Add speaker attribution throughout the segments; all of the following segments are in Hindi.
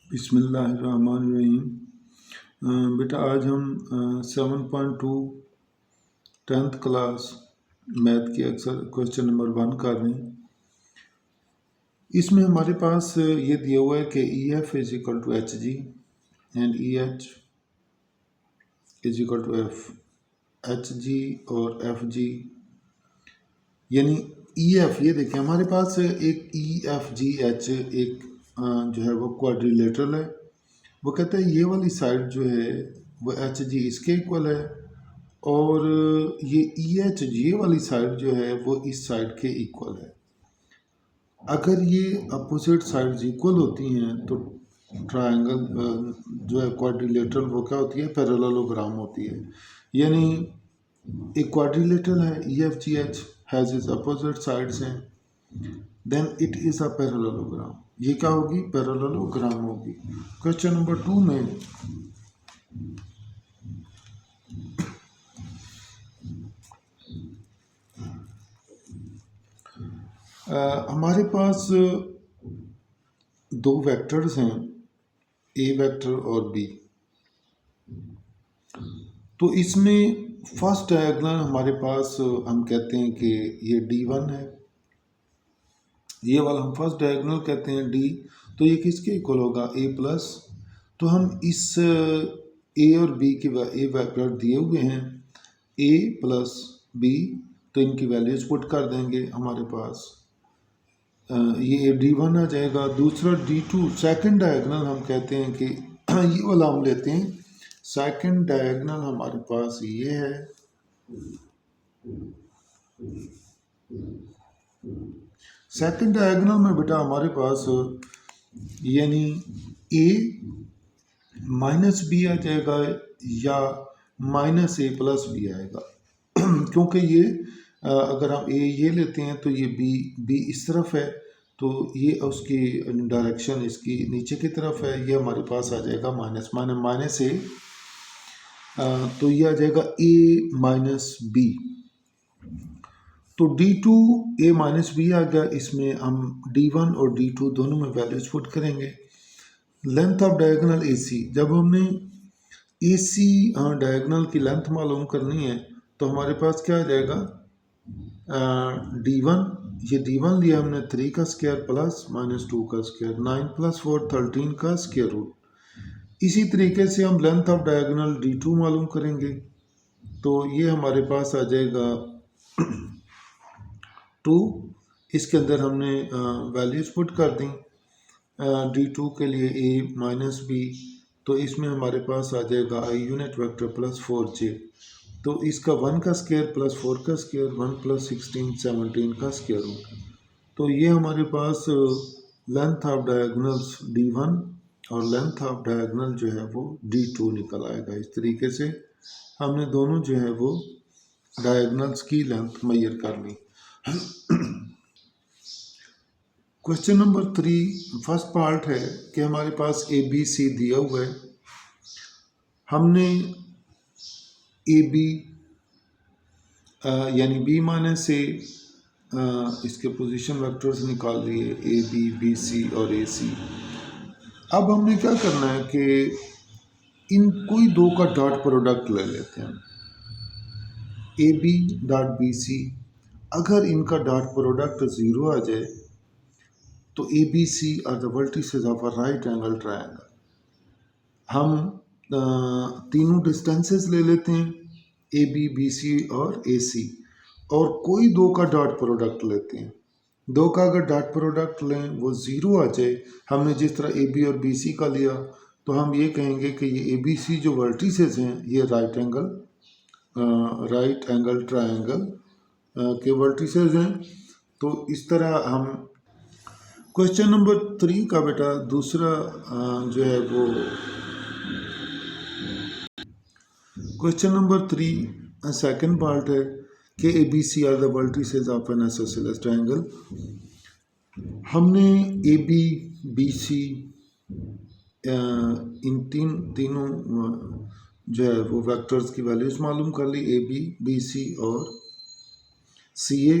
Speaker 1: बिस्मिल्लाहिर्रहमानिर्रहीम। बेटा आज हम 7.2 10th क्लास मैथ की अक्सर क्वेश्चन नंबर 1 कर रहे हैं। इसमें हमारे पास ये दिया हुआ है कि E F is equal to H G and E H is equal to F. H G और एफ जी यानी ई एफ, ये देखें हमारे पास एक ई एफ जी एच एक जो है वो क्वाड्रिलेटरल है। वो कहता है ये वाली साइड जो है वो एच जी इसके इक्वल है और ये ई एच ये वाली साइड जो है वो इस साइड के इक्वल है। अगर ये अपोजिट साइड्स इक्वल होती हैं तो ट्रायंगल जो है क्वाड्रिलेटरल वो क्या होती है, पैरेललोग्राम होती है। यानी एक क्वाड्रिलेटरल है E F G H has its opposite sides हैं, then it is a parallelogram. ये क्या होगी, पैरेललोग्राम होगी। क्वेश्चन नंबर 2 में हमारे पास दो वेक्टर्स हैं, ए वेक्टर और बी। तो इसमें फर्स्ट डायगोनल हमारे पास हम कहते हैं कि ये D1 है, ये वाला हम फर्स्ट डायगोनल कहते हैं D। तो ये किसके इक्वल होगा, A प्लस। तो हम इस A और B के ए वेक्टर दिए हुए हैं A प्लस B, तो इनकी वैल्यूज पुट कर देंगे। हमारे पास ये D1 आ जाएगा। दूसरा D2 सेकंड डायगोनल हम कहते हैं कि ये वाला हम लेते हैं। सेकंड डायगोनल हमारे पास ये है, सेकंड डायगोनल में बेटा हमारे पास यानी A माइनस बी आ जाएगा या माइनस ए प्लस बी आएगा क्योंकि ये अगर हम ए ये लेते हैं तो ये बी इस तरफ है, तो ये उसकी डायरेक्शन इसकी नीचे की तरफ है। ये हमारे पास आ जाएगा माइनस ए, तो ये आ जाएगा ए माइनस बी। तो D2 ए माइनस बी आ गया। इसमें हम D1 और D2 दोनों में वैल्यूज पुट करेंगे। लेंथ ऑफ डायगोनल AC, जब हमने AC डायगोनल की लेंथ मालूम करनी है तो हमारे पास क्या आ जाएगा, D1, ये D1 लिया हमने 3 का स्क्वायर प्लस -2 का स्क्वायर, 9 + 4 13 का स्क्वायर रूट। इसी तरीके से हम लेंथ ऑफ डायगोनल D2 मालूम करेंगे। तो ये हमारे पास आ जाएगा 2। इसके अंदर हमने वैल्यूज पुट कर दी D2 के लिए A माइनस बी, तो इसमें हमारे पास आ जाएगा I unit vector plus 4J। तो इसका 1 का स्क्वायर प्लस 4 का स्क्वायर, 1 + 16 17 का स्क्वायर रूट। तो ये हमारे पास लेंथ ऑफ डायगोनल्स D1 और लेंथ ऑफ डायगोनल जो है वो D2 निकल आएगा। इस तरीके से हमने दोनों जो है वो डायगोनल्स की लेंथ मेजर कर ली। क्वेश्चन नंबर 3 फर्स्ट पार्ट है कि हमारे पास ABC दिया हुआ है। हमने AB यानी B माइनस A इसके पोजीशन वेक्टर्स निकाल लिए, AB BC और AC। अब हमने क्या करना है कि इन कोई दो का डॉट प्रोडक्ट ले लेते हैं, AB डॉट BC। अगर इनका डॉट प्रोडक्ट 0 आ जाए तो ABC are the vertices of a right angle triangle. हम तीनों डिस्टेंसेस ले लेते हैं AB BC और AC, और कोई दो का डॉट प्रोडक्ट लेते हैं। दो का अगर डॉट प्रोडक्ट लें वो 0 आ जाए, हमने जिस तरह AB और BC का लिया, तो हम ये कहेंगे कि ये ABC जो वर्टिसेस हैं ये राइट एंगल ट्रायंगल के वर्टिसेस हैं। तो इस तरह हम क्वेश्चन नंबर 3 का बेटा दूसरा जो है वो क्वेश्चन नंबर 3 सेकंड पार्ट है कि ABC are the vertices of an isosceles triangle. हमने AB BC इन तीनों जो है वो वेक्टर्स की वैल्यूज मालूम कर ली, AB BC और CA।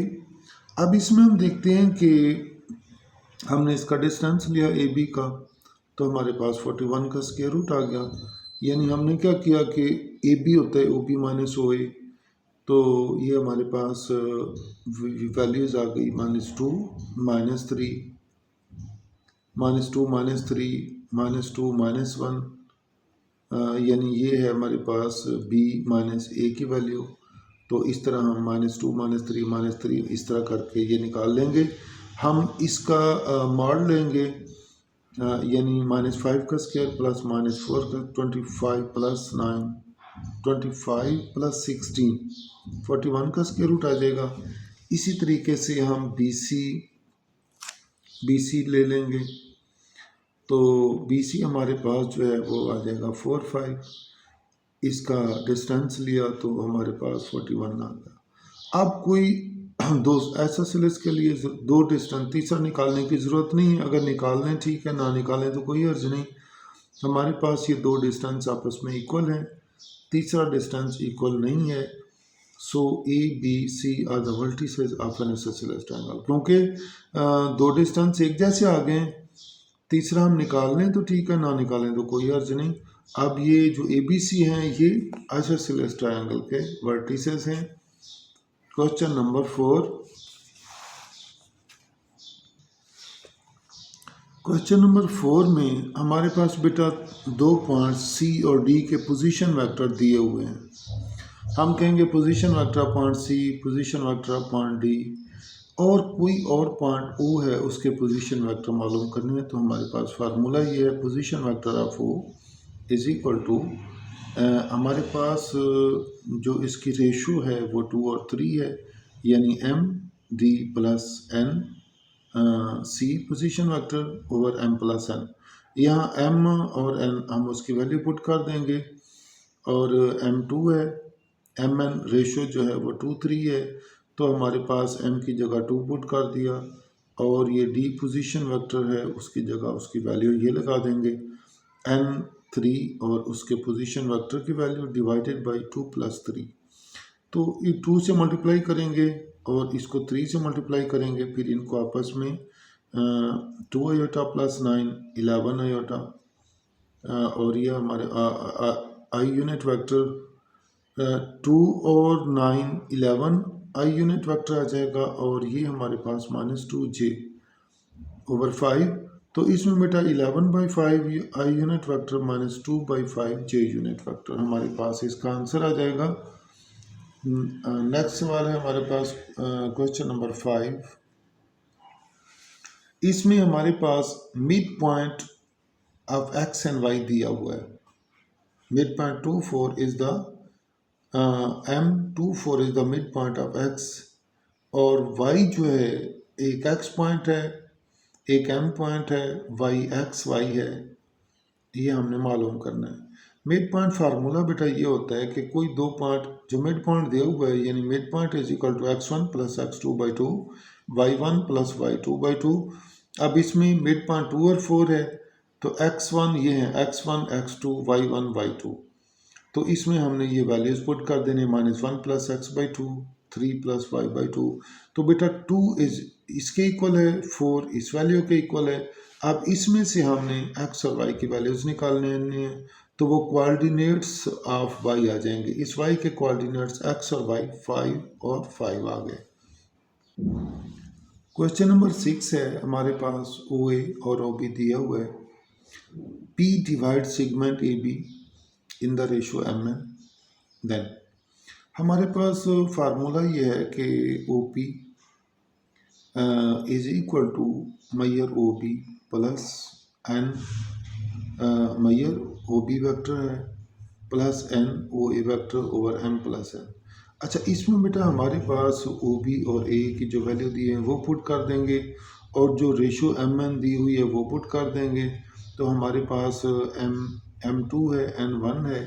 Speaker 1: अब इसमें हम देखते हैं कि हमने इसका डिस्टेंस लिया AB का, तो हमारे पास 41 का स्क्वायर रूट आ गया। यानी हमने क्या किया कि ए बी होता है ओ बी माइनस ओ ए, तो ये हमारे पास वैल्यूज़ आ गई -2 -3 -2 -3 -2 -1, यानी ये है हमारे पास b माइनस ए की वैल्यू। तो इस तरह हम -2 -3 इस तरह करके ये निकाल लेंगे। हम इसका मॉड लेंगे, यानी -5 का स्क्वायर प्लस -4 का 25 प्लस 9 25 प्लस 16 41 का स्क्वायर रूट आ जाएगा। इसी तरीके से हम बी सी ले लेंगे, तो बी सी हमारे पास जो है वो आ जाएगा 4 5, इसका डिस्टेंस लिया तो हमारे पास 41 आ गया। अब कोई दो ऐसा सिलेस के लिए दो डिस्टेंस तीसरा निकालने की ज़रूरत नहीं है, अगर निकाल लें ठीक है, ना निकालें तो कोई अर्ज नहीं। हमारे पास ये दो डिस्टेंस आपस में इक्वल हैं, तीसरा डिस्टेंस इक्वल नहीं है। So A B C are the vertices of an isosceles triangle. क्योंकि दो डिस्टेंस एक जैसे आ गए हैं, तीसरा हम निकाल लें तो ठीक है, ना निकालें तो कोई अर्ज नहीं। अब ये जो ए बी सी हैं ये आइसोसेलेस ट्रायंगल के वर्टिसेस हैं। Question number 4। क्वेश्चन नंबर 4 में हमारे पास बेटा दो पॉइंट सी और डी के पोजीशन वेक्टर दिए हुए हैं। हम कहेंगे position vector point C, position vector point D, और कोई और पॉइंट ओ है उसके पोजीशन वेक्टर मालूम करने हैं। तो हमारे पास फार्मूला ये है, position vector of O is equal to, हमारे पास जो इसकी रेशो है वो 2 और 3 है, यानी M D plus N C position vector over M plus N. यहाँ एम और एन हम उसकी वैल्यू पुट कर देंगे, और एम 2 है, एम एन रेशो जो है वो 2 3 है, तो हमारे पास m की जगह 2 पुट कर दिया, और ये d पोजीशन वेक्टर है उसकी जगह उसकी वैल्यू ये लगा देंगे n 3, और उसके पोजीशन वेक्टर की वैल्यू डिवाइडेड बाय 2 प्लस 3। तो ये 2 से मल्टीप्लाई करेंगे और इसको 3 से मल्टीप्लाई करेंगे, फिर इनको आपस में 2 आयोटा प्लस 9 11 आयोटा, और ये हमारे आई यूनिट वेक्टर 2 और 9 11 आई यूनिट वेक्टर आ जाएगा, और ये हमारे पास -2j ओवर 5। तो इसमें बेटा 11/5 आई unit vector -2/5 j unit vector हमारे पास इसका आंसर आ जाएगा। नेक्स्ट सवाल है हमारे पास क्वेश्चन नंबर 5। इसमें हमारे पास mid point of x and y दिया हुआ है। Mid point 24 is the M24 is the mid point of x, और y जो है एक x पॉइंट है, एक m पॉइंट है, y x y है, ये हमने मालूम करना है। मिड पॉइंट फार्मूला बेटा ये होता है कि कोई दो पॉइंट जो मिड पॉइंट दिया हुआ है, यानी mid point is equal to x1 plus x2/2 y1 plus y2/2। अब इसमें मिड पॉइंट 2 और 4 है, तो x1 ये है x1 x2 y1 y2, तो इसमें हमने ये वैल्यूज पुट कर देने, -1 प्लस x/2 3 प्लस y/2। तो बेटा 2 इज इसके इक्वल है, 4 इस वैल्यू के इक्वल है। अब इसमें से हमने x और y की वैल्यूज निकालने हैं, तो वो कोऑर्डिनेट्स ऑफ y आ जाएंगे। इस y के कोऑर्डिनेट्स x और y 5 और 5 आ गए। क्वेश्चन नंबर 6 है हमारे पास OA और OB दिया हुआ है। P divide segment AB in the ratio mn, then हमारे पास फार्मूला ये है कि OP इज इक्वल टू मैयर OB प्लस n, मैयर OB वेक्टर है plus n OA vector over m plus n। अच्छा, इसमें बेटा हमारे पास OB और A की जो वैल्यू दी है वो पुट कर देंगे, और जो रेशो mn दी हुई है वो पुट कर देंगे। तो हमारे पास m2 है, n1 है,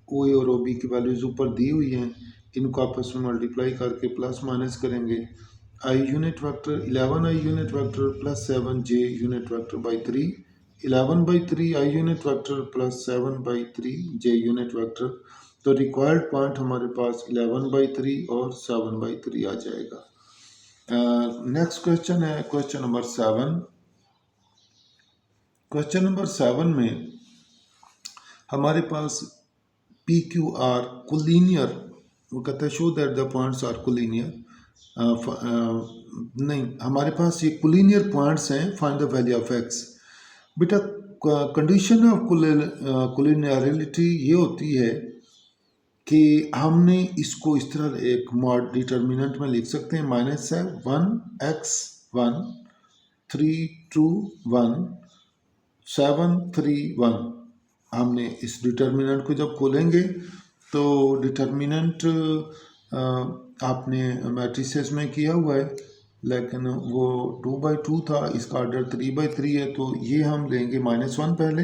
Speaker 1: OA और OB की वैल्यूज ऊपर दी हुई हैं, इनको आपस में मल्टीप्लाई करके प्लस माइनस करेंगे। I unit vector 11 i unit vector plus 7 j unit vector by 3, 11/3 i unit vector plus 7/3 j unit vector. तो रिक्वायर्ड पॉइंट हमारे पास 11/3 और 7/3 आ जाएगा। नेक्स्ट क्वेश्चन है क्वेश्चन नंबर 7। क्वेश्चन नंबर 7 में हमारे पास पी क्यू आर कोलिनियर, वो कहता है show that the points are collinear, नहीं, हमारे पास ये कोलिनियर पॉइंट्स हैं, find the value of x. बेटा कंडीशन ऑफ कोलिनियरिटी ये होती है कि हमने इसको इस तरह एक मॉड डिटर्मिनेंट में लिख सकते हैं, माइनस है 1x1 3 2 1 7 3 1। हमने इस डिटर्मिनेंट को जब खोलेंगे तो डिटर्मिनेंट आपने मैट्रिसेस में किया हुआ है, लेकिन वो 2/2 था, इसका ऑर्डर 3/3 है, तो ये हम लेंगे -1 पहले।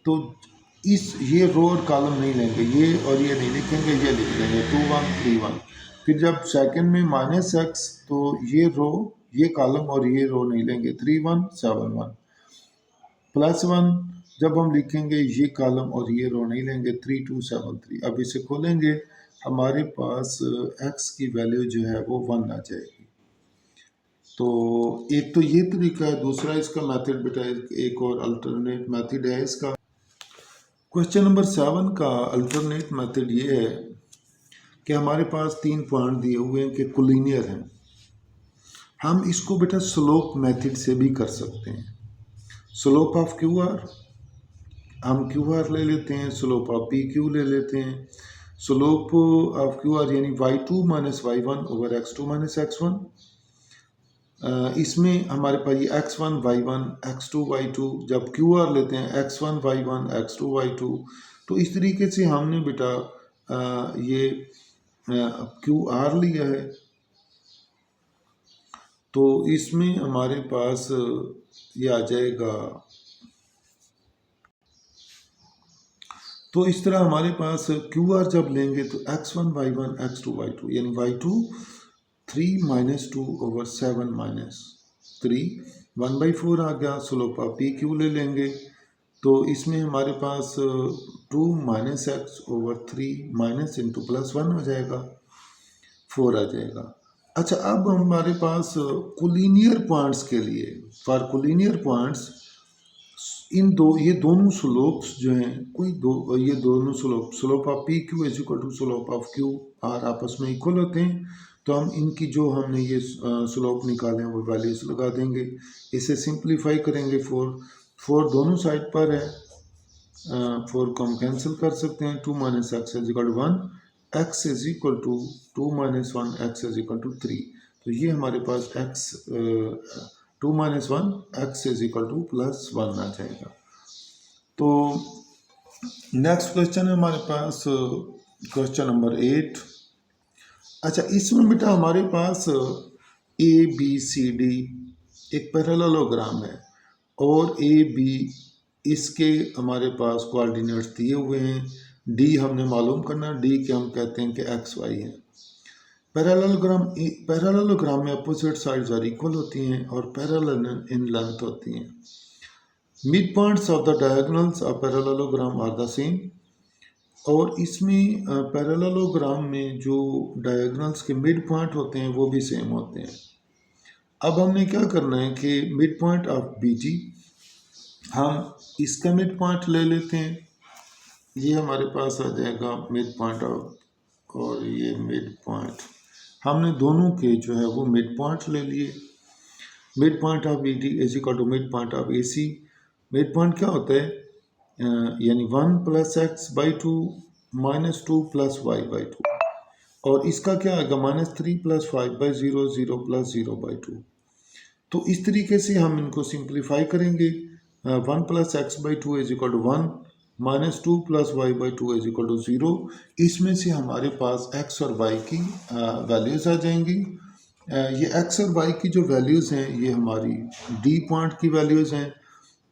Speaker 1: तो ये रो और कॉलम नहीं लेंगे, ये और ये नहीं लिखेंगे, ये लिख लेंगे 2 1 3 1। फिर जब सेकंड में -x, तो ये रो, ये कॉलम और ये रो नहीं लेंगे, 3 1 7 1 +1। जब हम लिखेंगे ये कॉलम और ये रो नहीं लेंगे, 3 2 7 3। अब इसे खोलेंगे, हमारे पास x की वैल्यू जो है वो 1 आ जाएगी। तो एक तो ये तरीका है, दूसरा इसका मेथड बेटा एक और अल्टरनेट मेथड है इसका। क्वेश्चन नंबर 7 का अल्टरनेट मेथड ये है कि हमारे पास 3 पॉइंट दिए हुए हैं कि कोलिनियर हैं। हम इसको बेटा स्लोप मेथड से भी कर सकते हैं। स्लोप ऑफ क्यू आर, हम क्यू आर ले लेते हैं, स्लोप ऑफ पी क्यू ले लेते हैं। स्लोप ऑफ क्यू आर यानी y2 - y1 over x2 - x1। इसमें हमारे पास ये x1 y1 x2 y2, जब क्यू आर लेते हैं x1 y1 x2 y2, तो इस तरीके से हमने बेटा ये क्यू आर लिया है। तो इसमें हमारे पास ये आ जाएगा, तो इस तरह हमारे पास क्यू आर जब लेंगे तो x1 y1 x2 y2 यानी y2 3 - 2 ओवर 7 - 3 1/4 आ गया। स्लोप ऑफ पी क्यू ले लेंगे, तो इसमें हमारे पास 2 - x ओवर 3 माइनस इंटू +1 हो जाएगा, 4 आ जाएगा। अच्छा, अब हमारे पास कोलिनियर पॉइंट्स के लिए, फॉर कोलिनियर पॉइंट्स, ये दोनों स्लोप्स जो हैं, ये दोनों slope of P Q is equal to slope of Q R आपस में इक्वल होते हैं। तो हम इनकी जो हमने ये स्लोप निकाले हैं वो वैल्यूज लगा देंगे, इसे सिंप्लीफाई करेंगे। 4 दोनों साइड पर है, 4 को हम कैंसिल कर सकते हैं। 2 - x is equal to 1, x is equal to 2 - 1, x is equal to 3। तो ये हमारे पास 2 - 1 x इज इक्वल टू +1 आ जाएगा। तो नेक्स्ट क्वेश्चन है हमारे पास क्वेश्चन नंबर 8। अच्छा, इसमें बेटा हमारे पास ABCD एक पैरेललोग्राम है और AB इसके हमारे पास कोऑर्डिनेट्स दिए हुए हैं। D हमने मालूम करना, D के हम कहते हैं कि XY है। पैरेललोग्राम में अपोजिट साइड्स आर इक्वल होती हैं और पैरेलल इन लेंथ होती हैं। Mid points of the diagonals of parallelogram are the same. और इसमें पैरेललोग्राम में जो डायगोनल्स के मिड पॉइंट होते हैं वो भी सेम होते हैं। अब हमने क्या करना है कि मिड पॉइंट ऑफ BG, हम इसका मिड पॉइंट ले लेते हैं, ये हमारे पास आ जाएगा मिड पॉइंट ऑफ, और ये मिड पॉइंट, हमने दोनों के जो है वो मिड पॉइंट ले लिए। Mid point of BD is equal to mid point of AC। Mid point क्या होता है, यानी 1 + x/2 - 2 + y/2, और इसका क्या आएगा -3 + 5/0 0 + 0/2। तो इस तरीके से हम इनको सिंप्लीफाई करेंगे। 1 + x/2 is equal to 1, -2 + y/2 is equal to 0। इसमें से हमारे पास x और y की वैल्यूज़ आ जाएंगी। ये x और y की जो वैल्यूज़ हैं ये हमारी D पॉइंट की वैल्यूज़ हैं।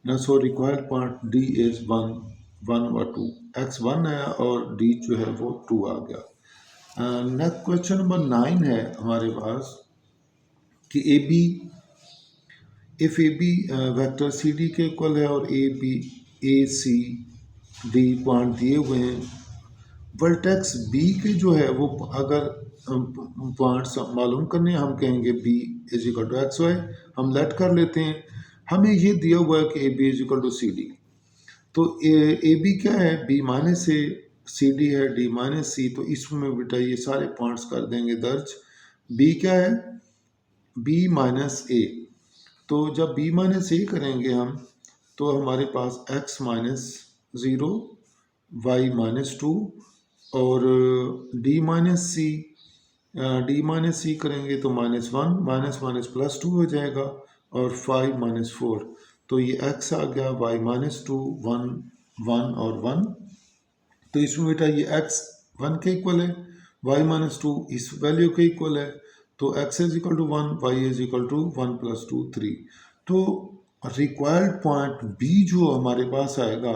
Speaker 1: So required point D is 1 और 2, x 1 है और D जो है वो 2 आ गया। नेक्स्ट क्वेश्चन नंबर 9 है हमारे पास कि AB, if AB vector CD के इक्वल है और ACD पॉइंट दिए हुए हैं, वर्टेक्स B के जो है वो अगर पॉइंट्स मालूम करने, हम कहेंगे B is equal to XY, हम लेट कर लेते हैं। हमें ये दिया हुआ है कि A B is equal to C D. तो ए बी क्या है, B minus A, C D है डी माइनस सी। तो इसमें बेटा ये सारे पॉइंट्स कर देंगे दर्ज। बी क्या है, बी माइनस ए। तो जब बी माइनस ए करेंगे हम, तो हमारे पास X minus zero, Y minus two, और D minus C. D minus C करेंगे तो minus one, minus minus plus two हो जाएगा, और फाइव माइनस फोर। तो ये एक्स आ गया, y minus two, one, one और वन। तो इसमें बेटा ये एक्स वन के इक्वल है, वाई माइनस टू इस वैल्यू के इक्वल है। तो x is equal to one, y is equal to one plus two three. तो रिक्वायर्ड पॉइंट बी जो हमारे पास आएगा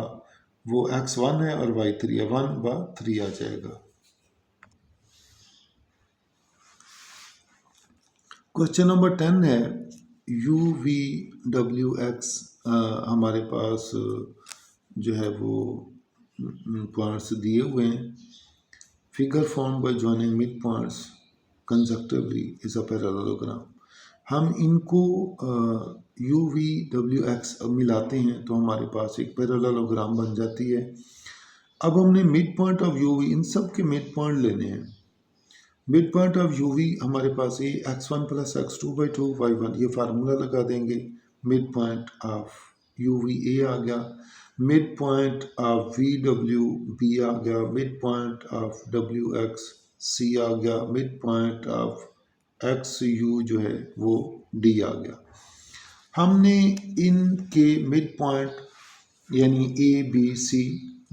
Speaker 1: वो एक्स वन है और वाई थ्री है, वन व थ्री आ जाएगा। क्वेश्चन नंबर 10 है, यू वी डब्ल्यू एक्स हमारे पास जो है वो पॉइंट्स दिए हुए हैं। Figure form by joining mid points conjunctively is a parallelogram. हम इनको यू वी डब्ल्यू एक्स मिलाते हैं तो हमारे पास एक पैरेललोग्राम बन जाती है। अब हमने mid point of U V, इन सब के मिड पॉइंट लेने हैं। Mid point of U V हमारे पास ये x one plus X two by two Y one, ये फार्मूला लगा देंगे। Mid point of U V A आ गया, mid point of V W B आ गया, mid point of W X C आ गया, mid point of X U जो है वो डी आ गया। हमने इनके मिड पॉइंट यानी ए बी सी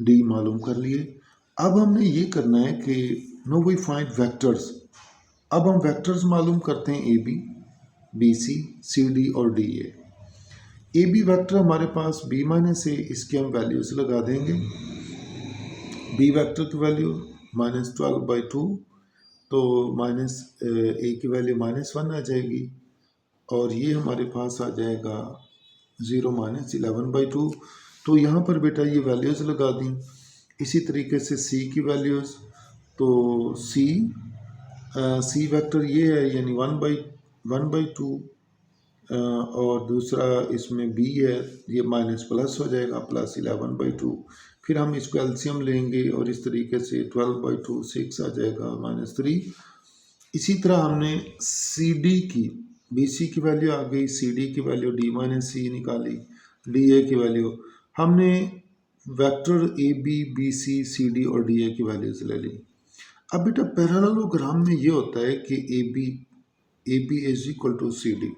Speaker 1: डी मालूम कर लिए। अब हमने ये करना है कि नो वी फाइंड वेक्टर्स। अब हम वेक्टर्स मालूम करते हैं, A B, B C D और D A. A B vector हमारे पास बी माइनस ए, इसके हम वैल्यूज लगा देंगे। बी वैक्टर की वैल्यू माइनस 12/2, तो माइनस ए की वैल्यू माइनस वन आ जाएगी, और ये हमारे पास आ जाएगा 0 माइनस 11/2। तो यहाँ पर बेटा ये वैल्यूज़ लगा दी। इसी तरीके से सी की वैल्यूज़, तो सी वेक्टर ये है यानी 1/2, और दूसरा इसमें बी है, ये माइनस प्लस हो जाएगा, प्लस 11/2। फिर हम इसको एलसीएम लेंगे और इस तरीके से 12/2 6 आ जाएगा, -3। इसी तरह हमने सी डी की, बी सी की वैल्यू आ गई, सी डी की वैल्यू डी माइनस सी निकाली, डी ए की वैल्यू हमने vector A B B C C D और डी ए की वैल्यूज ले ली। अब बेटा पैरेललोग्राम में ये होता है कि A B is equal to C D.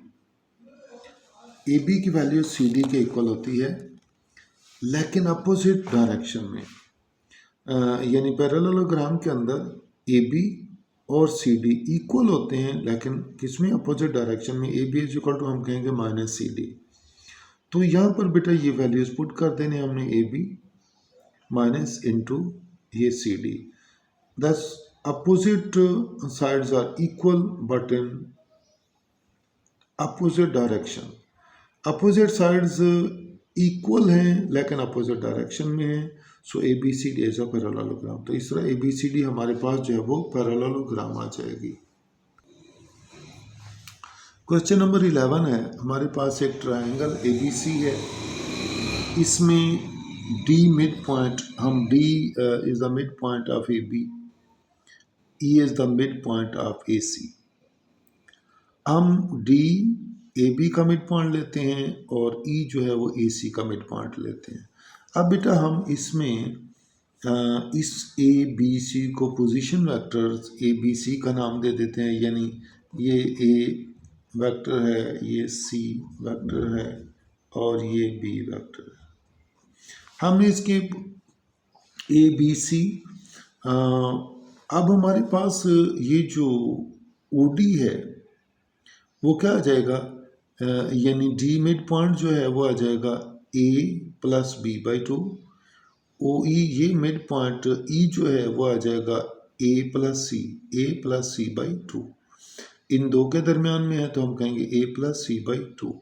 Speaker 1: A B की वैल्यू सी डी के इक्वल होती है, लेकिन अपोजिट डायरेक्शन में। यानी पैरेललोग्राम के अंदर ए बी और सी डी इक्वल होते हैं, लेकिन किसमें, अपोजिट डायरेक्शन में। A B is equal to हम कहेंगे माइनस सी डी। तो यहाँ पर बेटा ये वैल्यूज पुट कर देने हमने, ए बी माइनस इंटू ये C D. This opposite sides are equal but in opposite direction. Opposite sides equal हैं लेकिन अपोजिट डायरेक्शन में है। So A B C D is a parallelogram. तो इस तरह ए बी सी डी हमारे पास जो है वो पैरेललोग्राम आ जाएगी। क्वेश्चन नंबर 11 है, हमारे पास एक ट्रायंगल ए बी सी है। इसमें डी मिड पॉइंट, हम D is the mid point of A B, E is the mid point of A C. हम डी ए बी का मिड पॉइंट लेते हैं और ई जो है वो ए सी का मिड पॉइंट लेते हैं। अब बेटा हम इसमें इस ए बी सी को position vectors A B C का नाम दे देते हैं, यानी ये ए वेक्टर है, ये सी वेक्टर है और ये बी वेक्टर है। हमने इसके ए बी सी, अब हमारे पास ये जो ओ डी है वो क्या आ जाएगा, यानी डी मिड पॉइंट जो है वो आ जाएगा ए प्लस बी बाई टू। ओ ई ये मिड पॉइंट ई जो है वो आ जाएगा ए प्लस सी बाई टू। इन दो के दरमियान में है तो हम कहेंगे ए प्लस सी बाई टू।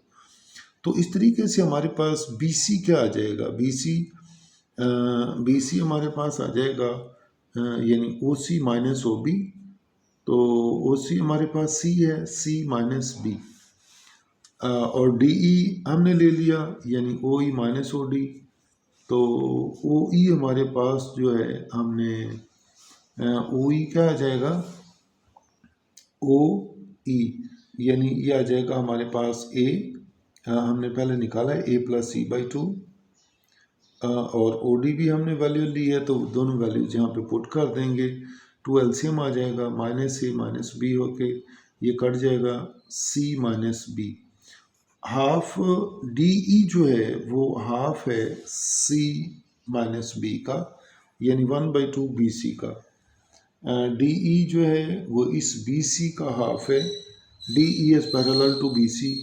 Speaker 1: तो इस तरीके से हमारे पास बी सी क्या आ जाएगा, बी सी हमारे पास आ जाएगा यानी ओ सी माइनस ओ बी। तो ओ सी हमारे पास सी है, सी माइनस बी। और डी ई हमने ले लिया, यानी ओ ई माइनस ओ डी। तो ओ ई हमारे पास जो है हमने ओ ई क्या आ जाएगा, ओ ई, यानी ये आ जाएगा हमारे पास ए, हमने पहले निकाला है ए प्लस सी बाई 2, और ओ डी भी हमने वैल्यू ली है, तो दोनों वैल्यूज यहाँ पे पुट कर देंगे। 2 एलसीएम आ जाएगा, माइनस ए माइनस बी होके ये कट जाएगा, C minus B. Half D E जो है वो हाफ है सी माइनस बी का, यानी 1/2 बी सी का। डी ई जो है वो इस बी सी का हाफ है, D E is parallel to B C.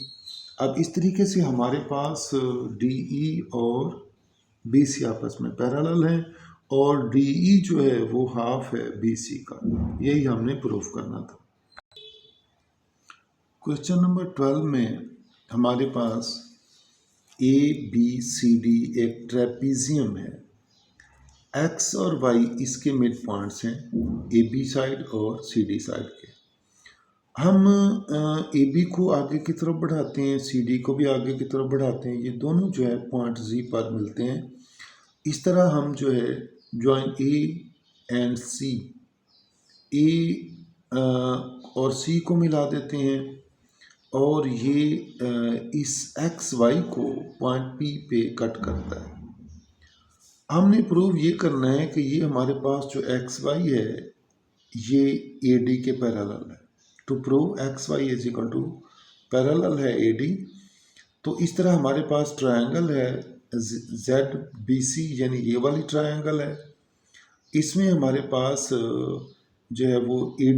Speaker 1: अब इस तरीके से हमारे पास डी ई और बी सी आपस में पैरेलल हैं, और डी ई जो है वो हाफ है बी सी का। यही हमने प्रूफ करना था। क्वेश्चन नंबर 12 में हमारे पास ए बी सी डी एक ट्रेपीजियम है, एक्स और वाई इसके मिड पॉइंट्स हैं, ए बी साइड और सी डी साइड के। हम ए बी को आगे की तरफ बढ़ाते हैं, सी डी को भी आगे की तरफ बढ़ाते हैं, ये दोनों जो है पॉइंट जी पर मिलते हैं। इस तरह हम जो है जॉइन ए एंड सी, ए और सी को मिला देते हैं, और ये इस एक्स वाई को पॉइंट पी पे कट करता है। हमने प्रूव ये करना है कि ये हमारे पास जो एक्स वाई है ये ए डी के पैरेलल है। To prove x y is equal to parallel है ए डी, तो इस तरह हमारे पास ट्रायंगल है जेड बी सी, यानी ये वाली ट्रायंगल है। इसमें हमारे पास जो है वो ए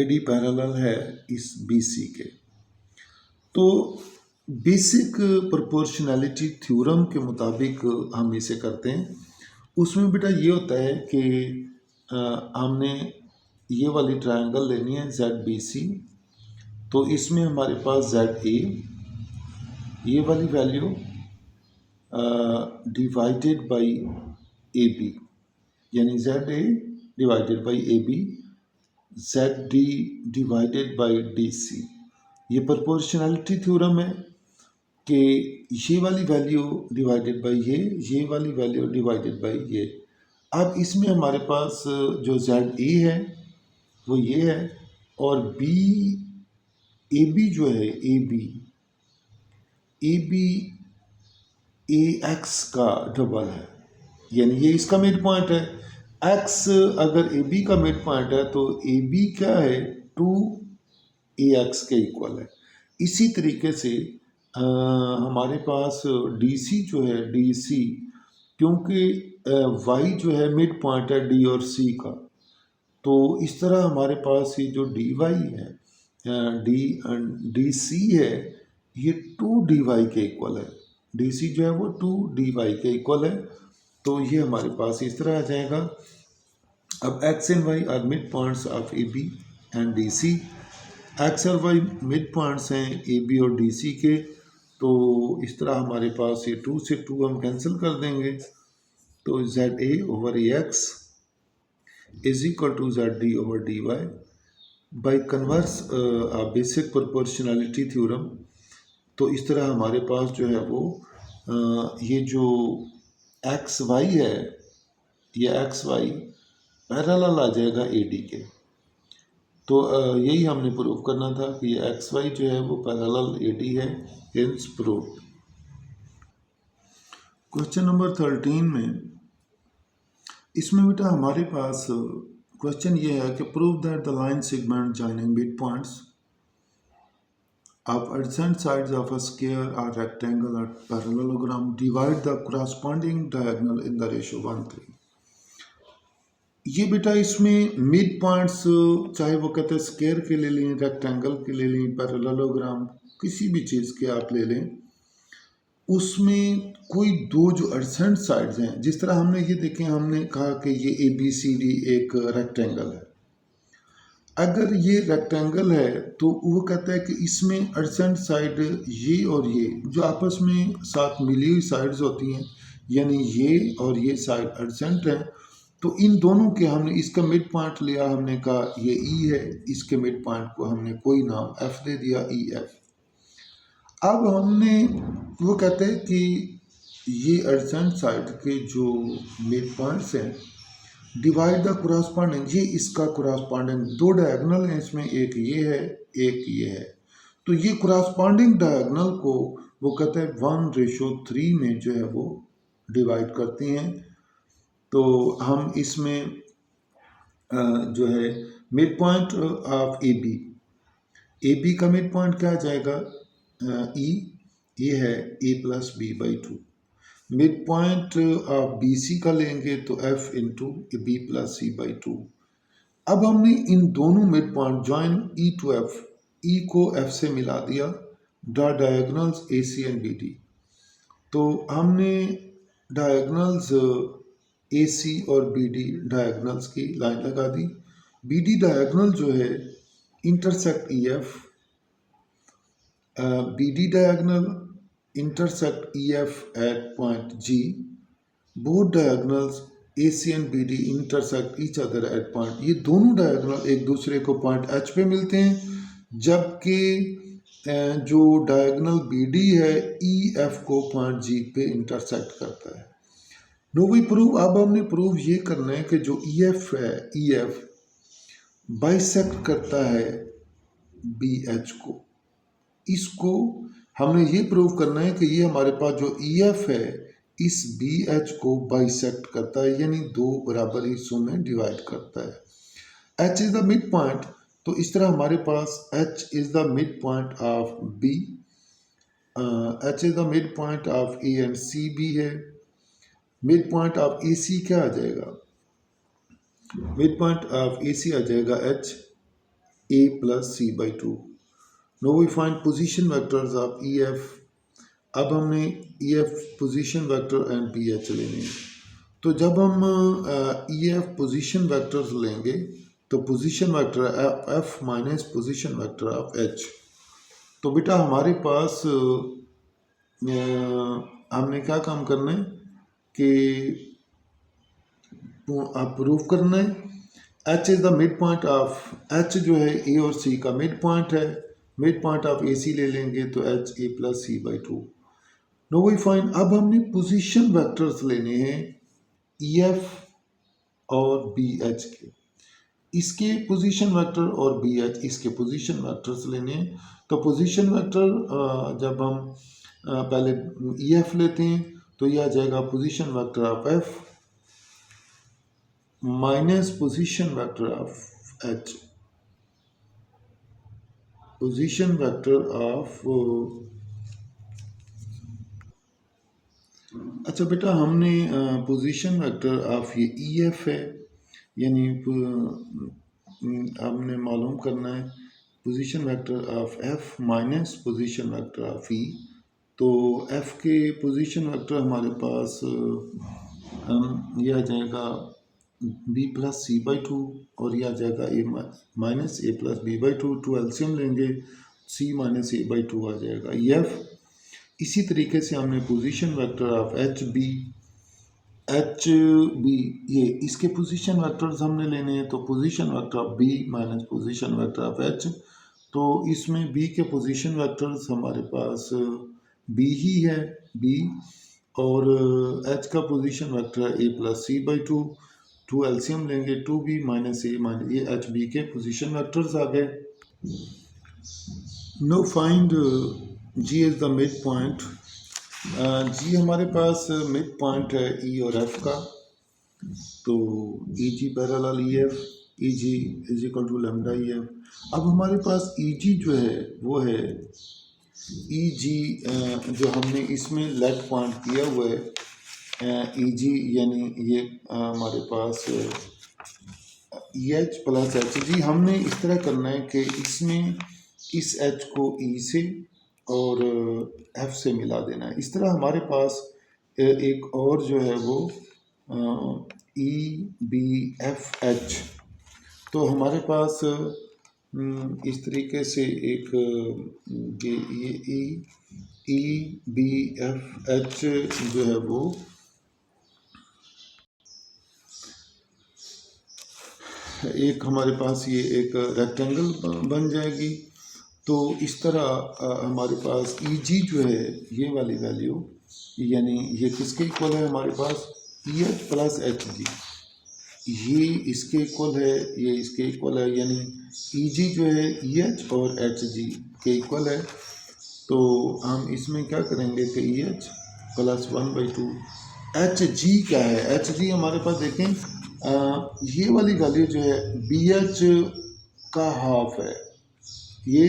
Speaker 1: डी पैरेलल है इस बी सी के। तो बेसिक प्रोपोर्शनैलिटी थ्योरम के मुताबिक हम इसे करते हैं। उसमें बेटा ये होता है कि हमने ये वाली ट्रायंगल लेनी है जेड बी सी, तो इसमें हमारे पास जेड ए, ये वाली value divided by A B, यानी Z A divided by A B, Z D divided by D C. ये प्रोपोर्शनैलिटी थ्योरम है कि ये वाली वैल्यू डिवाइडेड बाई ये वाली वैल्यू डिवाइडेड बाई ये। अब इसमें हमारे पास जो जेड ए है वो ये है, और बी ए बी जो है ए बी ए एक्स का डबल है, यानी ये इसका मिड पॉइंट है। एक्स अगर ए बी का मिड पॉइंट है तो ए बी क्या है, 2ax के इक्वल है। इसी तरीके से हमारे पास डी सी जो है डी सी, क्योंकि y जो है मिड पॉइंट है डी और सी का, तो इस तरह हमारे पास ये जो डी वाई है डी सी है ये 2dy के इक्वल है। डी सी जो है वो 2dy के इक्वल है, तो ये हमारे पास इस तरह आ जाएगा। अब x and y are mid points of A B and D C. X और वाई मिड पॉइंट्स हैं ए बी और डी सी के, तो इस तरह हमारे पास ये 2 से 2 हम कैंसिल कर देंगे, तो Z A over A X is equal to Z D over D Y by converse basic proportionality theorem. तो इस तरह हमारे पास जो है वो ये जो एक्स वाई है, ये एक्स वाई पैरेलल आ जाएगा ए डी के। तो यही हमने प्रूव करना था कि ये एक्स वाई जो है वो पैरेलल ए डी है, हेंस प्रूव। क्वेश्चन नंबर 13 में इसमें बेटा हमारे पास क्वेश्चन ये है कि prove that the line segment joining mid points of adjacent sides of a square or rectangle or parallelogram divide the corresponding diagonal in the ratio 1:3। ये बेटा इसमें मिड पॉइंट्स चाहे वो कहते हैं स्क्वायर के ले लें, रेक्टेंगल के ले लें, पैरेललोग्राम, किसी भी चीज़ के आप ले लें, उसमें कोई दो जो एडजेसेंट साइड्स हैं, जिस तरह हमने ये देखें, हमने कहा कि ये ए बी सी डी एक रेक्टेंगल है। अगर ये रेक्टेंगल है तो वो कहता है कि इसमें एडजेसेंट साइड ये और ये जो आपस में साथ मिली हुई साइड्स होती हैं, यानी ये और ये साइड एडजेसेंट हैं, तो इन दोनों के हमने इसका मिड पॉइंट लिया, हमने कहा ये ई है, इसके मिड पॉइंट को हमने कोई नाम एफ दे दिया, ई एफ। अब हमने वो कहते हैं कि ये एडजेंट साइड के जो मिड पॉइंट्स हैं, डिवाइड द कोरस्पॉन्डिंग, ये इसका कोरस्पॉन्डिंग, दो डायगोनल हैं इसमें, एक ये है एक ये है, तो ये कोरस्पॉन्डिंग डायगोनल को वो कहते हैं 1:3 में जो है वो डिवाइड करती हैं। तो हम इसमें जो है mid point of A B का मिड पॉइंट क्या आ जाएगा, ई, ये है a+b/2। Mid point of B C का लेंगे तो f इंटू b+c/2। अब हमने इन दोनों mid point join E to F, E को एफ से मिला दिया, the diagonals A C and B D. तो हमने डायगोनल्स ए सी और बी डी डायगोनल्स की लाइन लगा दी। बी डी डायगोनल जो है intersect E F, B D diagonal intersect EF at point G. Both diagonals AC and BD intersect each other at point, ये दोनों डायगोनल एक दूसरे को पॉइंट H पे मिलते हैं, जबकि जो डायगोनल BD है EF को पॉइंट G पे इंटरसेक्ट करता है। नो वी प्रूव, अब हमने प्रूव ये करना है कि जो EF है, EF बाइसेक्ट करता है BH को। इसको हमने ये प्रूव करना है कि ये हमारे पास जो EF है इस BH को बाइसेक्ट करता है, यानी दो बराबर हिस्सों में डिवाइड करता है। H is the mid point, तो इस तरह हमारे पास H is the mid point of B, H is the mid point of A and C भी है। मिड पॉइंट ऑफ AC क्या आ जाएगा, मिड पॉइंट ऑफ AC आ जाएगा H a+c/2। Now we find position vectors of EF। अब हमने EF position vector and BH लेने हैं। तो जब हम EF पोजीशन वेक्टर्स लेंगे तो position vector F minus position vector of H। तो बेटा हमारे पास हमने क्या काम करना है कि आप प्रूफ करना है H is the mid point of, H जो है A और C का मिड पॉइंट है, मिड पॉइंट ऑफ AC ले लेंगे तो H a+c/2। No we find, अब हमने पोजीशन वेक्टर्स लेने हैं EF और BH के, इसके पोजीशन वेक्टर और BH इसके पोजीशन वेक्टर्स लेने हैं। तो पोजीशन वेक्टर जब हम पहले EF लेते हैं तो यह आ जाएगा position vector of F minus position vector of H, position vector of अच्छा बेटा हमने पोजीशन वेक्टर ऑफ ये EF है, यानी हमने मालूम करना है position vector of F minus position vector of E। तो F के पोजीशन वेक्टर हमारे पास यह आ जाएगा b+c/2 और यह आ जाएगा a माइनस a+b/2। 2 एलसीएम लेंगे, c माइनस a/2 आ जाएगा EF। इसी तरीके से हमने position vector of H B, ये इसके पोजीशन वेक्टर्स हमने लेने हैं। तो position vector of B minus position vector of H, तो इसमें B के पोजीशन वेक्टर्स हमारे पास B ही है, B, और H का पोजीशन वेक्टर है a+c/2। 2 एलसीएम लेंगे, 2b माइनस a माइनस, ये HB के पोजीशन वेक्टर्स आ गए। Now find G is the mid point, G हमारे पास मिड पॉइंट है E और F का। तो EG parallel EF, EG is equal to lambda EF। अब हमारे पास EG जो है वो है EG जो हमने इसमें लेट पॉइंट किया हुआ है EG, यानी ये हमारे पास EH प्लस HG। हमने इस तरह करना है कि इसमें इस H को E से और F से मिला देना है। इस तरह हमारे पास एक और जो है वो EBFH, तो हमारे पास इस तरीके से एक ये EBFH जो है वो एक हमारे पास ये एक रेक्टेंगल बन जाएगी। तो इस तरह हमारे पास ई जी जो है ये वाली वैल्यू, यानी ये किसके इक्वल है हमारे पास, E H plus H G, ये इसके इक्वल है, ये इसके इक्वल है, यानी ई जी जो है ई एच और एच जी के इक्वल है। तो हम इसमें क्या करेंगे कि ई एच प्लस 1/2, एच जी क्या है, एच जी हमारे पास देखें ये वाली वैल्यू जो है बी एच का हाफ है ये,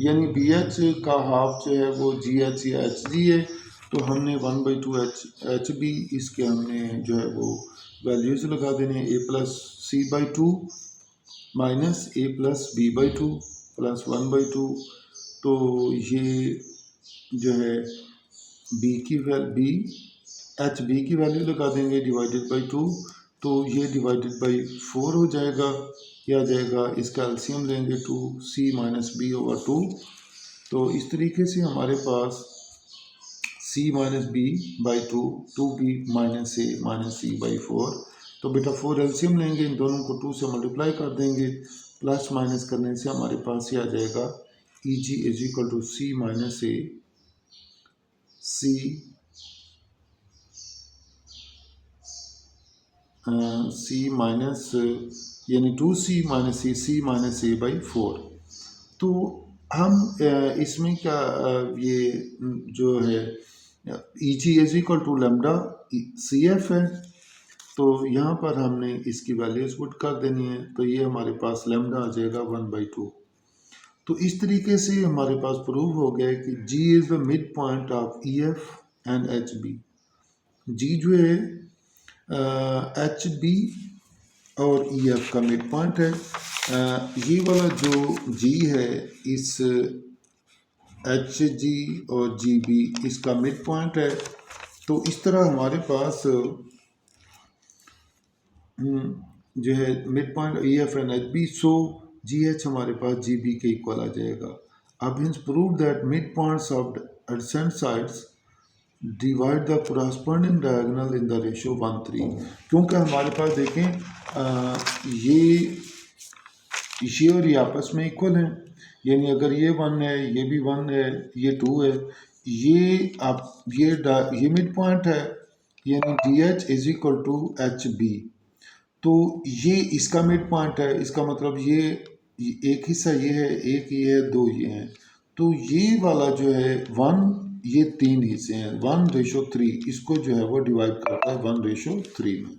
Speaker 1: यानी बी एच का हाफ जो है वो जी एच या एच जी है। तो हमने 1/2 एच बी इसके हमने जो है वो वैल्यूज लगा देने हैं, A plus C by two minus A plus B by two plus 1/2। तो ये जो है बी की बी एच बी की वैल्यू लगा देंगे डिवाइडेड बाई 2, तो ये डिवाइडेड बाई 4 हो जाएगा, क्या आ जाएगा, इसका एलसीएम लेंगे 2c-b/2। तो इस तरीके से हमारे पास c-b/2, 2b-a-c/4। तो बेटा 4 एलसीएम लेंगे, इन दोनों को 2 से मल्टीप्लाई कर देंगे, प्लस माइनस करने से हमारे पास ये आ जाएगा E G is equal to c-a c minus यानी 2c-a/4। तो हम इसमें क्या ये जो है E G is equal to lambda C F है, तो यहाँ पर हमने इसकी वैल्यूज पुट कर देनी है, तो ये हमारे पास लेमडा आ जाएगा 1/2। तो इस तरीके से हमारे पास प्रूव हो गया कि G is the mid point of E F and H B. G जो है एच बी और ई एफ का मिड पॉइंट है। ये वाला जो जी है इस एच जी और जी बी इसका मिड पॉइंट है। तो इस तरह हमारे पास जो है mid point E F and H B, so G H हमारे पास जी बी के इक्वल आ जाएगा। अब hence prove that mid points of adjacent sides divide the corresponding diagonal in the ratio 1:3। क्योंकि हमारे पास देखें ये और ये आपस में इक्वल हैं, यानी अगर ये 1 है, ये भी 1 है, ये 2 है, ये मिड पॉइंट है, यानी D H is equal to H B. तो ये इसका मिड पॉइंट है, इसका मतलब ये एक हिस्सा ये है, एक ये है, दो ये हैं। तो ये वाला जो है 1, ये 3 हिस्से हैं, 1/3, इसको जो है वो डिवाइड करता है 1/3 में।